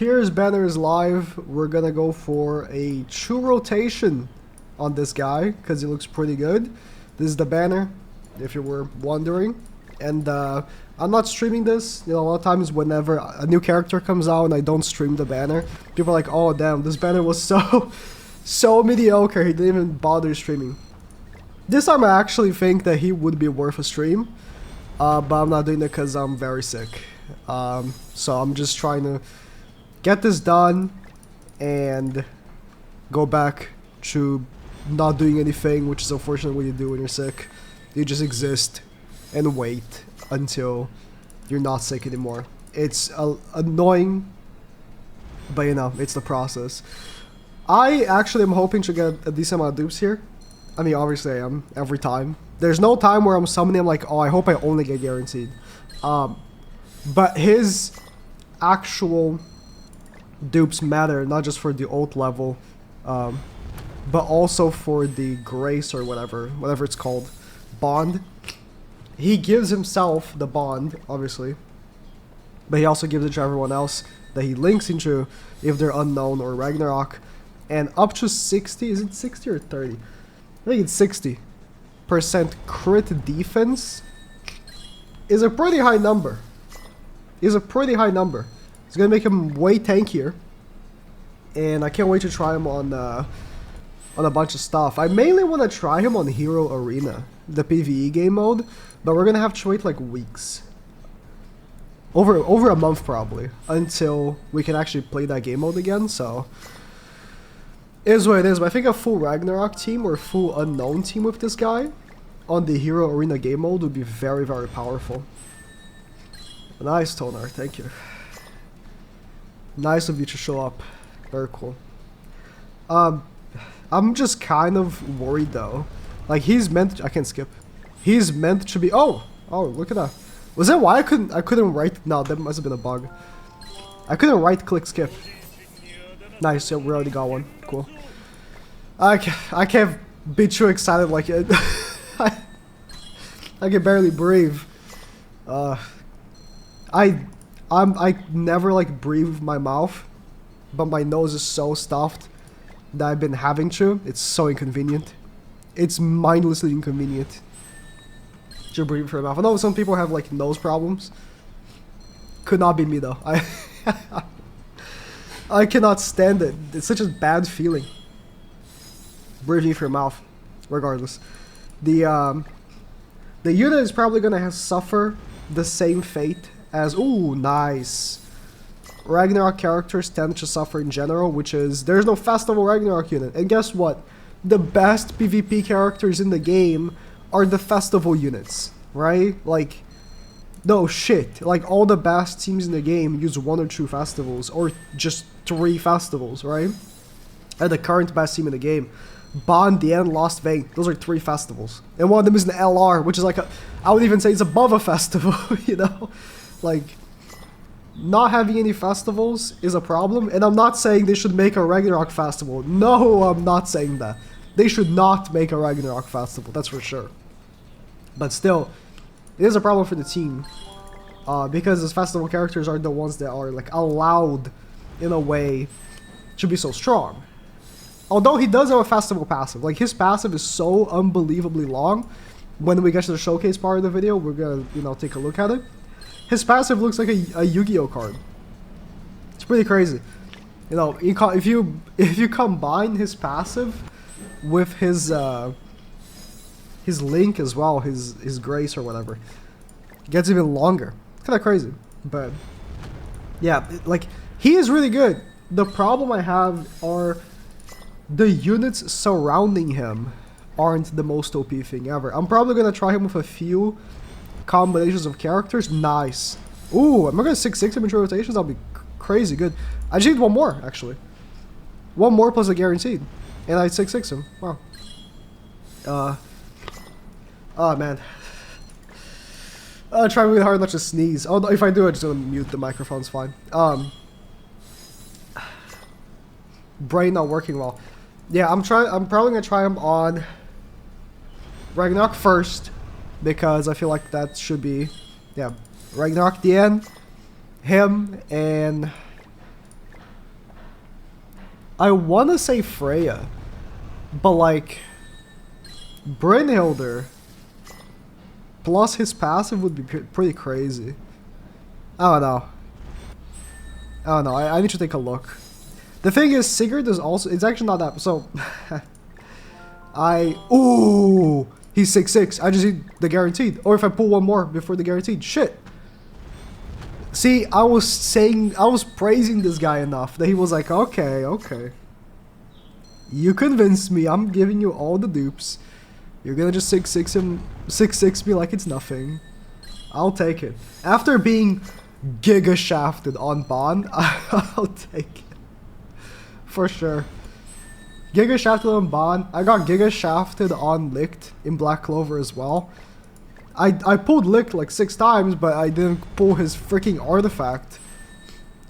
TYR's banner is live. We're gonna go for a true rotation on this guy because he looks pretty good. This is the banner, if you were wondering. And I'm not streaming this. You know, a lot of times whenever a new character comes out and I don't stream the banner, people are like, oh damn, this banner was so mediocre, he didn't even bother streaming. This time I actually think that he would be worth a stream, but I'm not doing it because I'm very sick. So I'm just trying to get this done and go back to not doing anything, which is unfortunately what you do when you're sick. You just exist and wait until you're not sick anymore. It's annoying, but you know, it's the process. I actually am hoping to get a decent amount of dupes here. I mean, obviously I am every time. There's no time where I'm summoning him like, oh, I hope I only get guaranteed. But his actual dupes matter, not just for the ult level, but also for the grace or whatever it's called, bond. He gives himself the bond, obviously, but he also gives it to everyone else that he links into if they're unknown or Ragnarok. And up to 60, is it 60 or 30? I think it's 60% crit defense is a pretty high number. It's gonna make him way tankier, and I can't wait to try him on a bunch of stuff. I mainly want to try him on Hero Arena, the PvE game mode, but we're gonna have to wait like weeks, over a month probably, until we can actually play that game mode again. So it is what it is. But I think a full Ragnarok team or full unknown team with this guy on the Hero Arena game mode would be very, very powerful. Nice, Tonar, thank you. Nice of you to show up. Very cool. I'm just kind of worried though. Like, he's meant to, I can't skip. He's meant to be, oh, look at that. Was that why I couldn't right? No, that must have been a bug. I couldn't right click skip. Nice, yeah, we already got one. Cool. I can't be too excited like it. I can barely breathe. I never like breathe with my mouth, but my nose is so stuffed that I've been having to. It's so inconvenient. It's mindlessly inconvenient to breathe through my mouth. I know some people have like nose problems. Could not be me though. I cannot stand it. It's such a bad feeling. Breathing through your mouth. Regardless. The unit is probably gonna suffer the same fate as, ooh, nice. Ragnarok characters tend to suffer in general, which is, there's no festival Ragnarok unit. And guess what? The best PvP characters in the game are the festival units, right? Like, no shit. Like, all the best teams in the game use 1 or 2 festivals, or just 3 festivals, right? And the current best team in the game, Bond, the End, Lost Vein, those are 3 festivals. And one of them is an LR, which is like I would even say it's above a festival, you know? Like, not having any festivals is a problem, and I'm not saying they should make a Ragnarok festival. No, I'm not saying that. They should not make a Ragnarok festival, that's for sure. But still, it is a problem for the team, because his festival characters are the ones that are like allowed, in a way, to be so strong. Although he does have a festival passive, like his passive is so unbelievably long. When we get to the showcase part of the video, we're gonna, you know, take a look at it. His passive looks like a Yu-Gi-Oh card. It's pretty crazy. You know, if you combine his passive with his link as well, his grace or whatever, it gets even longer. It's kind of crazy, but yeah, like, he is really good. The problem I have are the units surrounding him aren't the most OP thing ever. I'm probably gonna try him with a few combinations of characters. Nice. Ooh, am I gonna 6-6 him into rotations? That'll be crazy good. I just need one more, actually. One more plus a guaranteed. And I 6-6 him. Wow. Oh man. I'm trying really hard not to sneeze. Oh, no, if I do, I'm just gonna mute the microphone's fine. Brain not working well. Yeah, I'm probably gonna try him on Ragnarok first, because I feel like that should be, yeah, Ragnarok the end, him, and I want to say Freya, but like Brynhilder plus his passive would be pretty crazy. I don't know. I need to take a look. The thing is, Sigurd is also... It's actually not that... So... Ooh! He's 6'6". I just need the guaranteed. Or if I pull one more before the guaranteed. Shit! See, I was praising this guy enough that he was like, okay, okay. You convinced me. I'm giving you all the dupes. You're gonna just 6'6 him... 6'6 me like it's nothing. I'll take it. After being giga shafted on Bond, I'll take it. For sure. Giga shafted on Bond. I got giga shafted on Licht in Black Clover as well. I pulled Licht like 6 times, but I didn't pull his freaking artifact.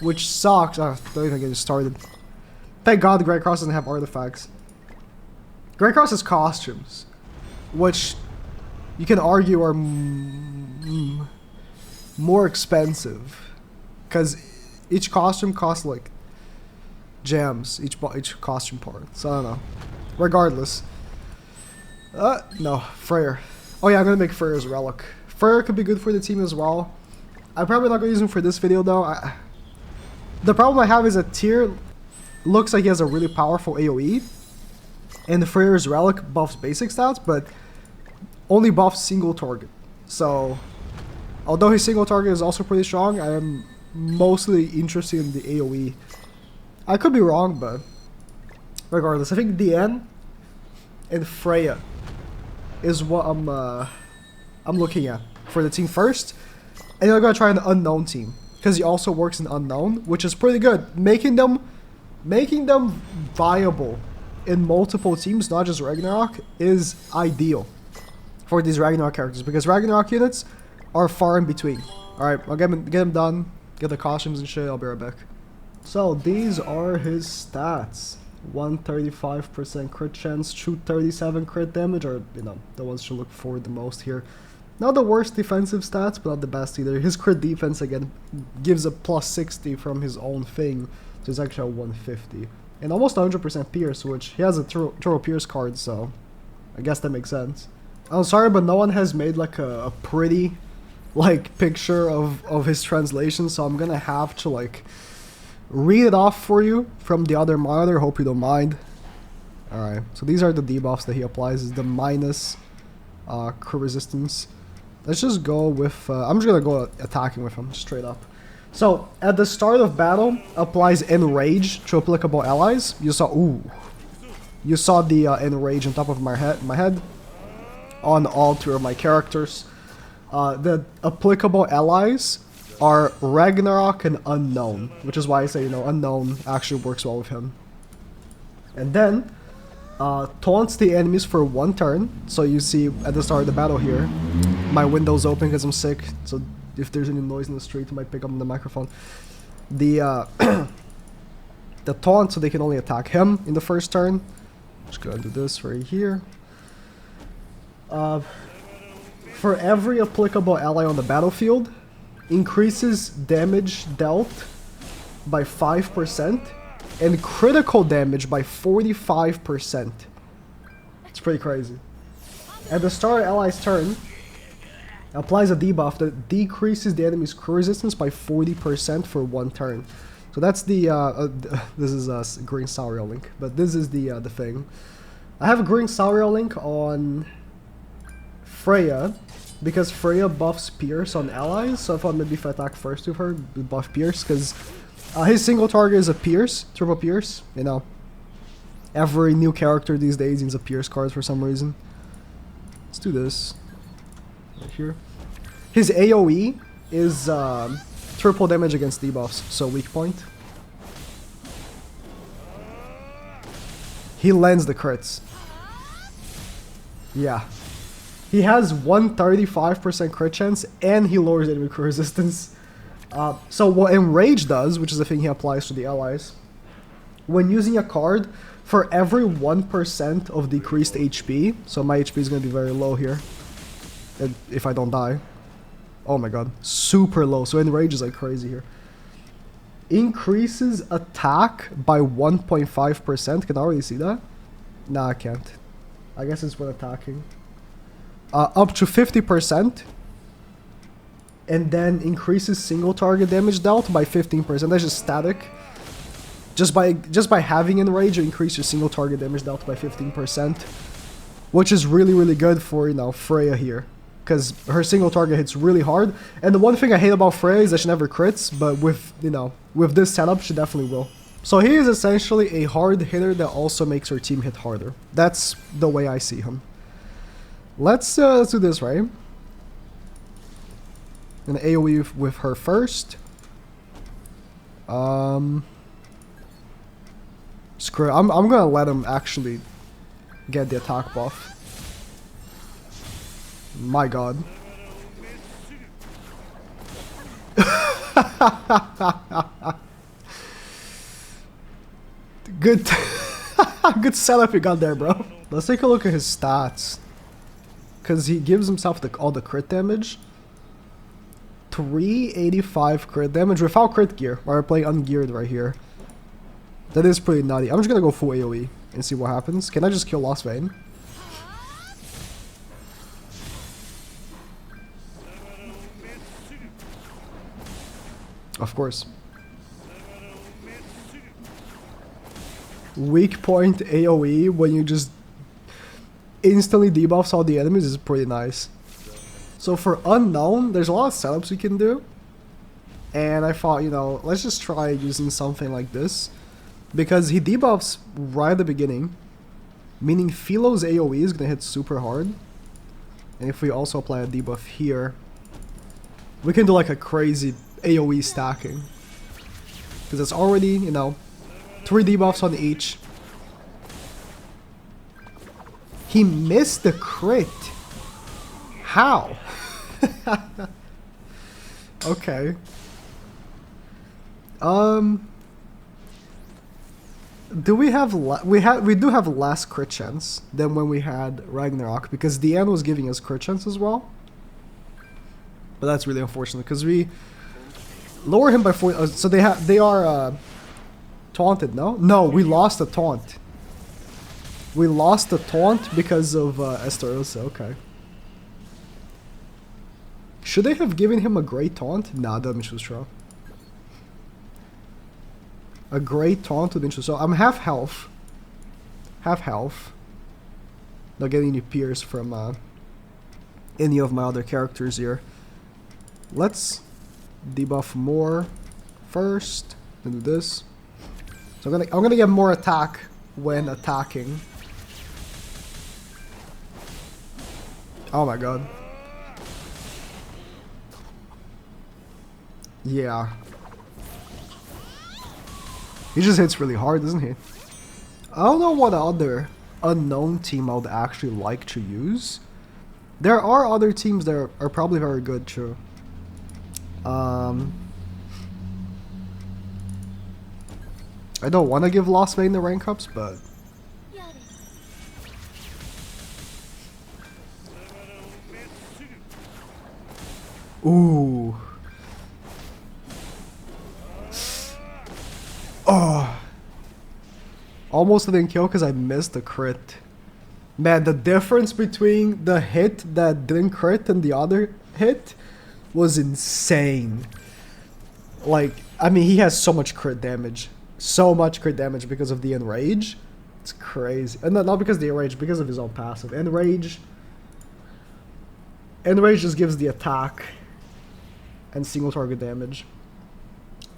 Which sucks. Oh, don't even get started. Thank God Grey Cross doesn't have artifacts. Grey Cross has costumes. Which you can argue are more expensive. Because each costume costs like gems, each costume part. So I don't know. Regardless. No, Freyr. Oh yeah, I'm gonna make Freyr's Relic. Freyr could be good for the team as well. I'm probably not gonna use him for this video though. The problem I have is that Tyr looks like he has a really powerful AoE. And the Freyr's Relic buffs basic stats, but only buffs single target. So, although his single target is also pretty strong, I am mostly interested in the AoE. I could be wrong, but regardless, I think DN and Freya is what I'm looking at for the team first, and I'm gonna try an unknown team because he also works in unknown, which is pretty good, making them viable in multiple teams, not just Ragnarok, is ideal for these Ragnarok characters because Ragnarok units are far in between. All right, I'll get him done, get the costumes and shit. I'll be right back. So these are his stats. 135% crit chance, 237 crit damage, or you know, the ones to look for the most here. Not the worst defensive stats, but not the best either. His crit defense again gives a plus 60 from his own thing, so it's actually a 150. And almost 100% Pierce, which he has a Turbo Pierce card, so I guess that makes sense. I'm sorry, but no one has made like a pretty like picture of his translation, so I'm gonna have to like read it off for you from the other monitor. Hope you don't mind. Alright, so these are the debuffs that he applies. Is the minus crit resistance. Let's just go with I'm just gonna go attacking with him straight up. So at the start of battle, applies Enrage to applicable allies. You saw the Enrage on top of my head on all 2 of my characters. The applicable allies are Ragnarok and Unknown, which is why I say, you know, Unknown actually works well with him. And then taunts the enemies for 1 turn. So you see at the start of the battle here, my window's open because I'm sick, so if there's any noise in the street, I might pick up on the microphone. The the taunt, so they can only attack him in the first turn. Just gonna do this right here. For every applicable ally on the battlefield, increases damage dealt by 5% and critical damage by 45%. It's pretty crazy. At the start of ally's turn, applies a debuff that decreases the enemy's crew resistance by 40% for 1 turn. So that's the this is a Green Sauriel link, but this is the thing. I have a Green Sauriel link on Freya because Freya buffs Pierce on allies. So I thought maybe if I attack first with her, we buff Pierce because his single target is a Pierce, Turbo Pierce. You know, every new character these days needs a Pierce card for some reason. Let's do this. Right here. His AoE is triple damage against debuffs, so weak point. He lands the crits. Yeah. He has 135% crit chance, and he lowers enemy crit resistance. So what Enrage does, which is the thing he applies to the allies, when using a card, for every 1% of decreased HP, so my HP is going to be very low here, if I don't die. Oh my god, super low, so Enrage is like crazy here. Increases attack by 1.5%. Can I already see that? Nah, I can't. I guess it's when attacking. Up to 50. And then increases single target damage dealt by 15%. That's just static. Just by having Enrage, you increase your single target damage dealt by 15%. Which is really, really good for, you know, Freya here. Because her single target hits really hard. And the one thing I hate about Freya is that she never crits. But with, you know, with this setup, she definitely will. So he is essentially a hard hitter that also makes her team hit harder. That's the way I see him. Let's do this, right? An AoE with her first. Screw it. I'm gonna let him actually get the attack buff. My god. Good good setup you got there, bro. Let's take a look at his stats. Cause he gives himself all the crit damage. 385 crit damage without crit gear. We're playing ungeared right here. That is pretty nutty. I'm just gonna go full AoE and see what happens. Can I just kill Lost Vein? Of course. Weak point AoE when you just instantly debuffs all the enemies is pretty nice. So for Unknown, there's a lot of setups we can do. And I thought, you know, let's just try using something like this. Because he debuffs right at the beginning. Meaning Philo's AoE is going to hit super hard. And if we also apply a debuff here, we can do like a crazy AoE stacking. Because it's already, you know, 3 debuffs on each. He missed the crit. How? Okay. Do we have we do have less crit chance than when we had Ragnarok, because the end was giving us crit chance as well. But that's really unfortunate because we lower him by 4. So they are taunted. No, we lost the taunt. We lost the taunt because of Estarossa. Okay. Should they have given him a great taunt? Nah, damage was strong. A great taunt would be interesting. So I'm half health. Half health. Not getting any pierce from any of my other characters here. Let's debuff more first. And do this. So I'm gonna get more attack when attacking. Oh my god. Yeah. He just hits really hard, doesn't he? I don't know what other unknown team I would actually like to use. There are other teams that are probably very good too. I don't want to give Lost Vein the rank ups, but ooh. Oh. Almost didn't kill because I missed the crit. Man, the difference between the hit that didn't crit and the other hit was insane. Like, I mean, he has so much crit damage. So much crit damage because of the Enrage. It's crazy. And not because of the Enrage, because of his own passive. Enrage just gives the attack and single target damage.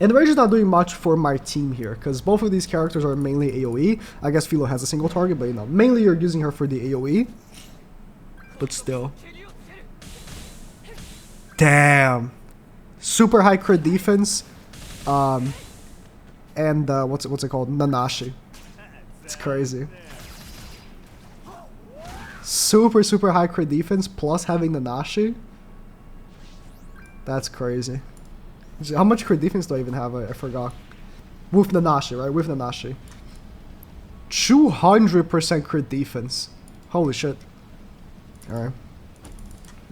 Enrage is not doing much for my team here, because both of these characters are mainly AoE. I guess Philo has a single target, but you know, mainly you're using her for the AoE. But still. Damn. Super high crit defense. And what's it called? Nanashi. It's crazy. Super high crit defense plus having Nanashi. That's crazy. How much crit defense do I even have? I forgot. With Nanashi, right? With Nanashi. 200% crit defense. Holy shit. Alright.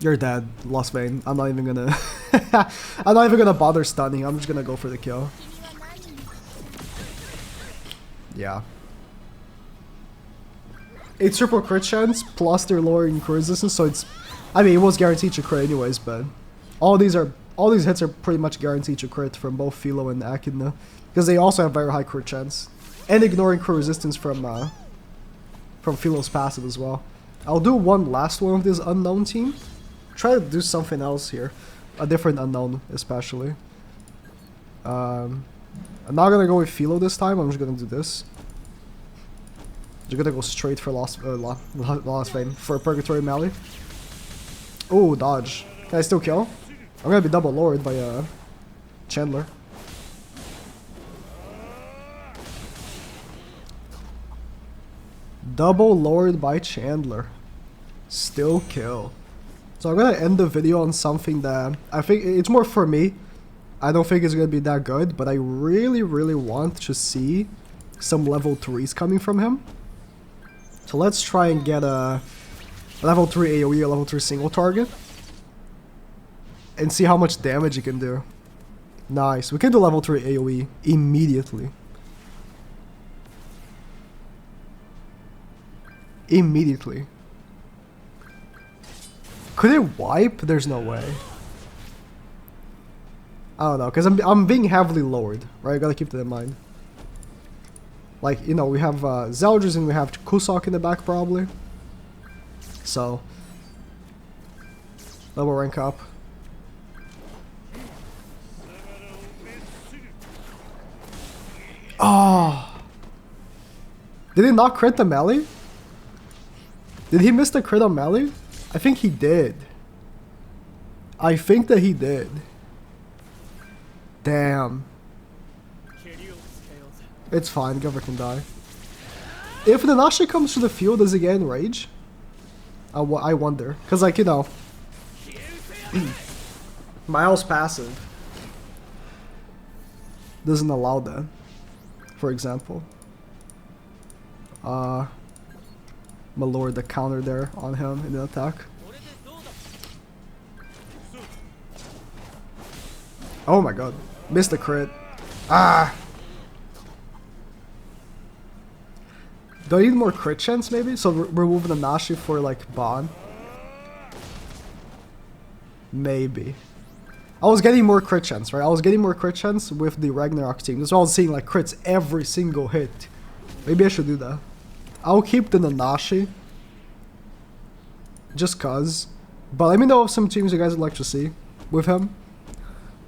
You're dead, Lost Vein. I'm not even gonna... I'm not even gonna bother stunning. I'm just gonna go for the kill. Yeah. 8 triple crit chance plus they're lowering crit resistance, so it's, I mean, it was guaranteed to crit anyways, but all these hits are pretty much guaranteed to crit from both Philo and Echidna, because they also have very high crit chance and ignoring crit resistance from Philo's passive as well. I'll do one last one of this unknown team. Try to do something else here, a different unknown especially. I'm not gonna go with Philo this time. I'm just gonna do this. You're gonna go straight for Lost Fame for Purgatory Melee. Oh, dodge. Can I still kill? I'm gonna be double lowered by Chandler. Double lowered by Chandler. Still kill. So I'm gonna end the video on something that I think it's more for me. I don't think it's gonna be that good, but I really, really want to see some level 3s coming from him. So let's try and get a level 3 AoE or level 3 single target. And see how much damage he can do. Nice. We can do level 3 AoE immediately. Immediately. Could it wipe? There's no way. I don't know, because I'm being heavily lowered, right? I gotta keep that in mind. Like, you know, we have Zeldris and we have Kusok in the back probably. So, level rank up. Oh! Did he not crit the melee? Did he miss the crit on melee? I think he did. I think that he did. Damn. It's fine, Governor can die. If Nanashi comes to the field, does he get enrage? I wonder. Because, like, you know, Miles' passive doesn't allow that, for example. My lord, the counter there on him in the attack. Oh my god. Missed the crit. Ah! Do I need more crit chance maybe? So removing the Nashi for like Bon? Maybe. I was getting more crit chance, right? I was getting more crit chance with the Ragnarok team. That's why I was seeing like crits every single hit. Maybe I should do that. I'll keep the Nanashi. Just cause. But let me know of some teams you guys would like to see with him.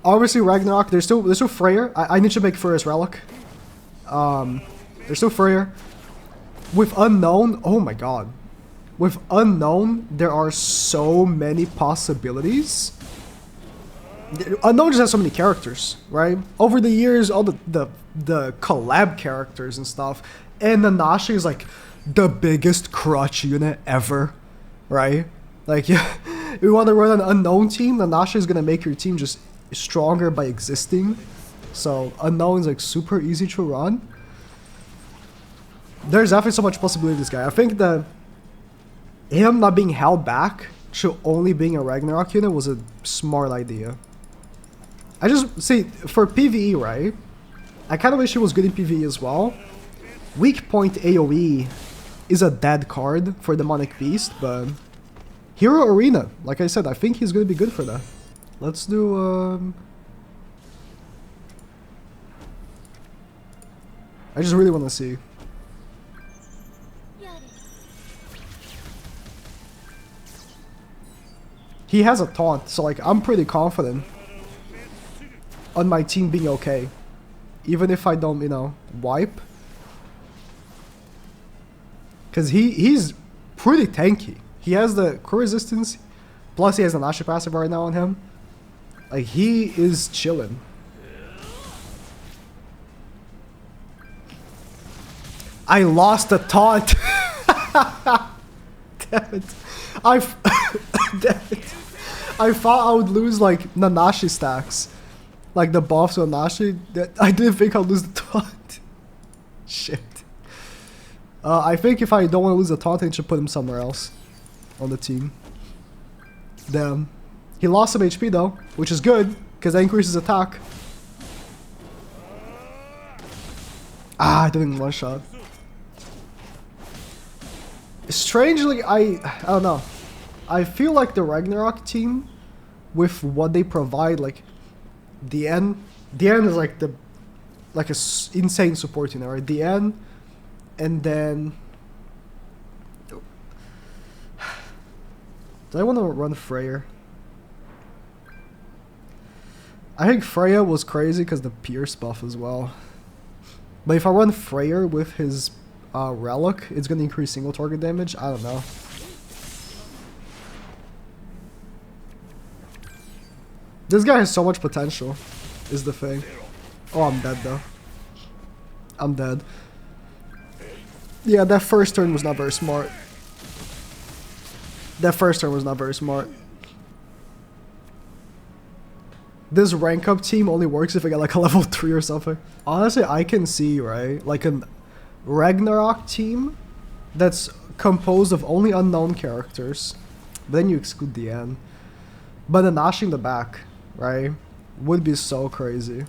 Obviously Ragnarok, there's still Freyr. I need to make Freyr's Relic. There's still Freyr. With Unknown, oh my god. With Unknown, there are so many possibilities. Unknown just has so many characters, right? Over the years, all the collab characters and stuff. And Nanashi is like the biggest crutch unit ever, right? Like, if you want to run an Unknown team, Nanashi is going to make your team just stronger by existing. So Unknown is like super easy to run. There's definitely so much possibility with this guy. I think that him not being held back to only being a Ragnarok unit was a smart idea. I just, see, for PvE, right? I kind of wish he was good in PvE as well. Weak point AoE is a dead card for Demonic Beast, but Hero Arena, like I said, I think he's going to be good for that. Let's do, I just really want to see. He has a taunt, so like I'm pretty confident on my team being okay. Even if I don't, you know, wipe. Because he's pretty tanky. He has the core resistance, plus he has an Asha passive right now on him. Like, he is chilling. I lost the taunt! Damn it. Damn it. I thought I would lose like Nanashi stacks. Like the buffs on Nanashi. I didn't think I'd lose the taunt. Shit. I think if I don't want to lose the taunt, I should put him somewhere else on the team. Damn. He lost some HP though, which is good, because that increases attack. Ah, I didn't one shot. Strangely, I don't know. I feel like the Ragnarok team, with what they provide, like the end is like the insane support, you know, right? The end, and then do I want to run Freyr? I think Freya was crazy because the Pierce buff as well. But if I run Freyr with his Relic, it's gonna increase single target damage. I don't know. This guy has so much potential, is the thing. Oh, I'm dead though. I'm dead. Yeah, that first turn was not very smart. That first turn was not very smart. This rank up team only works if I get like a level 3 or something. Honestly, I can see, right? Like a Ragnarok team that's composed of only unknown characters. Then you exclude the end. But the Nash in the back, right? Would be so crazy.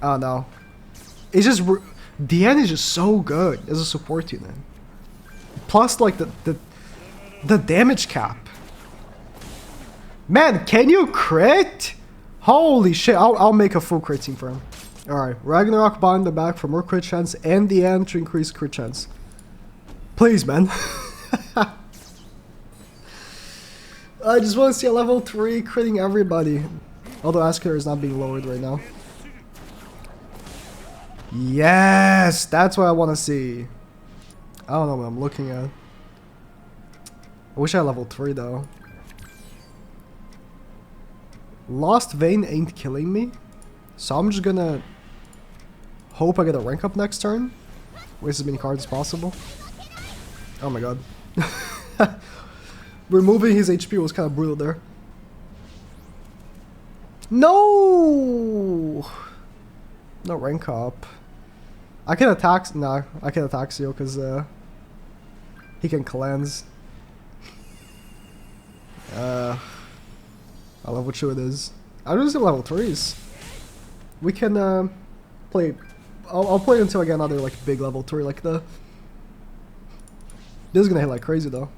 I don't know. It's just... the end is just so good as a support unit. Plus, like, the damage cap. Man, can you crit? Holy shit, I'll make a full crit team for him. Alright, Ragnarok behind the back for more crit chance and the end to increase crit chance. Please, man. I just want to see a level 3 critting everybody. Although Asker is not being lowered right now. Yes, that's what I want to see. I don't know what I'm looking at. I wish I had level 3 though. Lost Vein ain't killing me, so I'm just gonna hope I get a rank up next turn. Waste as many cards as possible. Oh my god. Removing his HP was kind of brutal there. No! No rank up. I can attack... Nah, I can attack Seal because he can cleanse. I love what show it is. I'm just level 3s. We can play... I'll play until I get another like big level 3 like the... This is gonna hit like crazy though.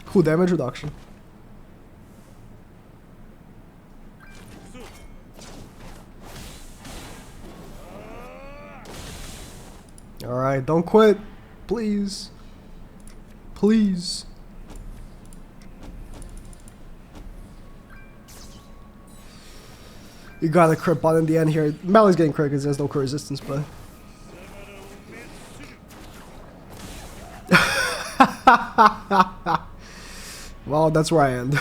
Cool damage reduction. Alright, don't quit. Please. Please. You got a crit bot in the end here. Mally's getting crit because there's no crit resistance, but... Well, that's where I end.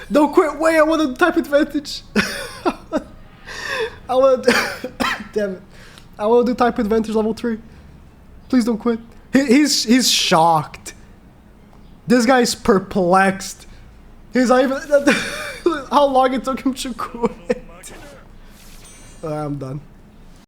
Don't quit! Wait, I want a type advantage! I want to... Damn it. I want to do type advantage level 3. Please don't quit. He's shocked. This guy's perplexed. He's not even... How long it took him to quit. I'm done.